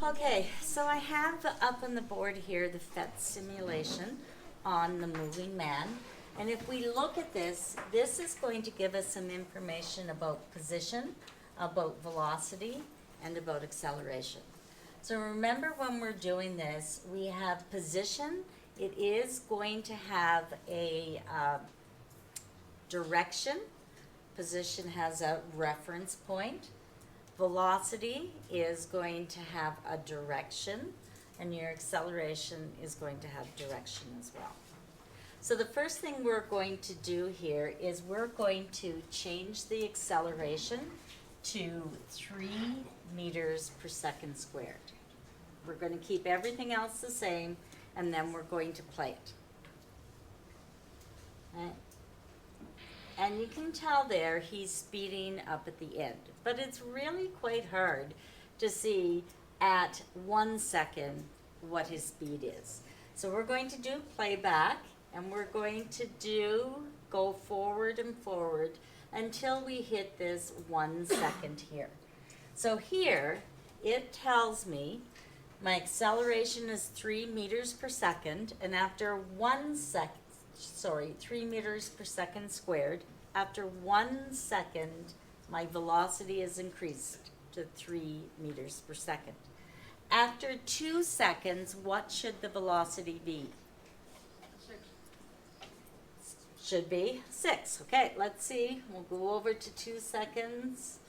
Okay, so I have up on the board here the Phet simulation on the moving man. And if we look at this, this is going to give us some information about position, about velocity, and about acceleration. So remember when we're doing this, we have position. It is going to have a direction. Position has a reference point. Velocity is going to have a direction, and your acceleration is going to have direction as well. So the first thing we're going to do here is we're going to change the acceleration to 3 meters per second squared. We're going to keep everything else the same, and then we're going to play it. Right? And you can tell there he's speeding up at the end. But it's really quite hard to see at 1 second what his speed is. So we're going to do playback, and we're going to go forward and forward until we hit this 1 second here. So here it tells me my acceleration is 3 meters per second, and after 3 meters per second squared, after 1 second, my velocity is increased to 3 meters per second. After 2 seconds, what should the velocity be? 6. Should be 6. Okay, let's see. We'll go over to 2 seconds.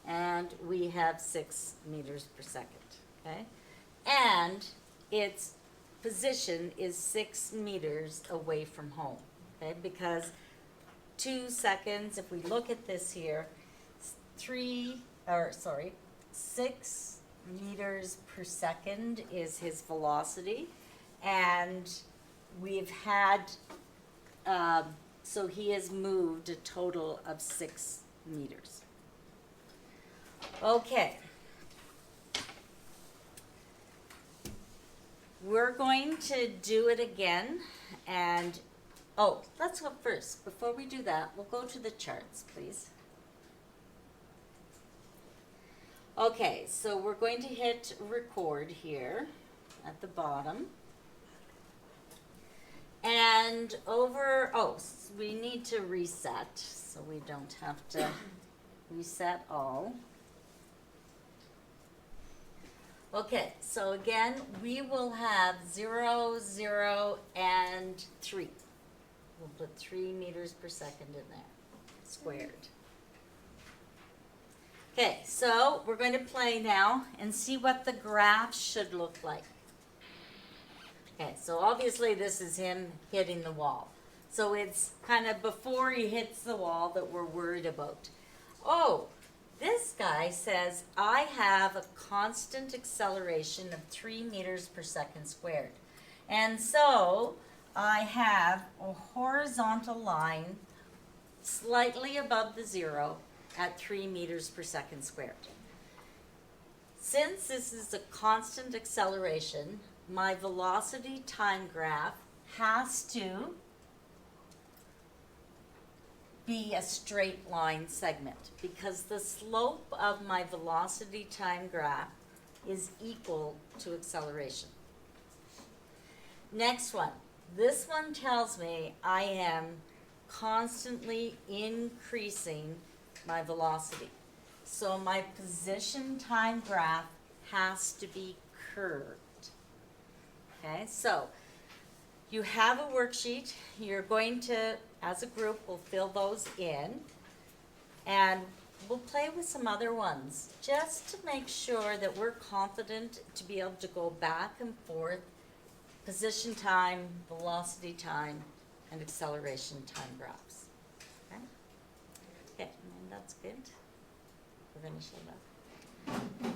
And we have 6 meters per second. Okay? And its position is 6 meters away from home. Okay? Because 2 seconds, if we look at this here, 6 meters per second is his velocity. And we've had, so he has moved a total of 6 meters. Okay. We're going to do it again, and let's go first. Before we do that, we'll go to the charts, please. Okay, so we're going to hit record here at the bottom. And we need to reset, so we don't have to reset all. Okay, so again, we will have 0, 0, and 3. We'll put 3 meters per second in there, squared. Okay, so we're going to play now and see what the graph should look like. Okay, so obviously this is him hitting the wall. So it's kind of before he hits the wall that we're worried about. Oh, this guy says, I have a constant acceleration of 3 meters per second squared. And so I have a horizontal line slightly above the 0 at 3 meters per second squared. Since this is a constant acceleration, my velocity time graph has to be a straight line segment, because the slope of my velocity time graph is equal to acceleration. Next one. This one tells me I am constantly increasing my velocity. So my position time graph has to be curved. Okay, so you have a worksheet. You're going to, as a group, we'll fill those in, and we'll play with some other ones just to make sure that we're confident to be able to go back and forth, position time, velocity time, and acceleration time graphs. Okay, and that's good. We're going to shut up.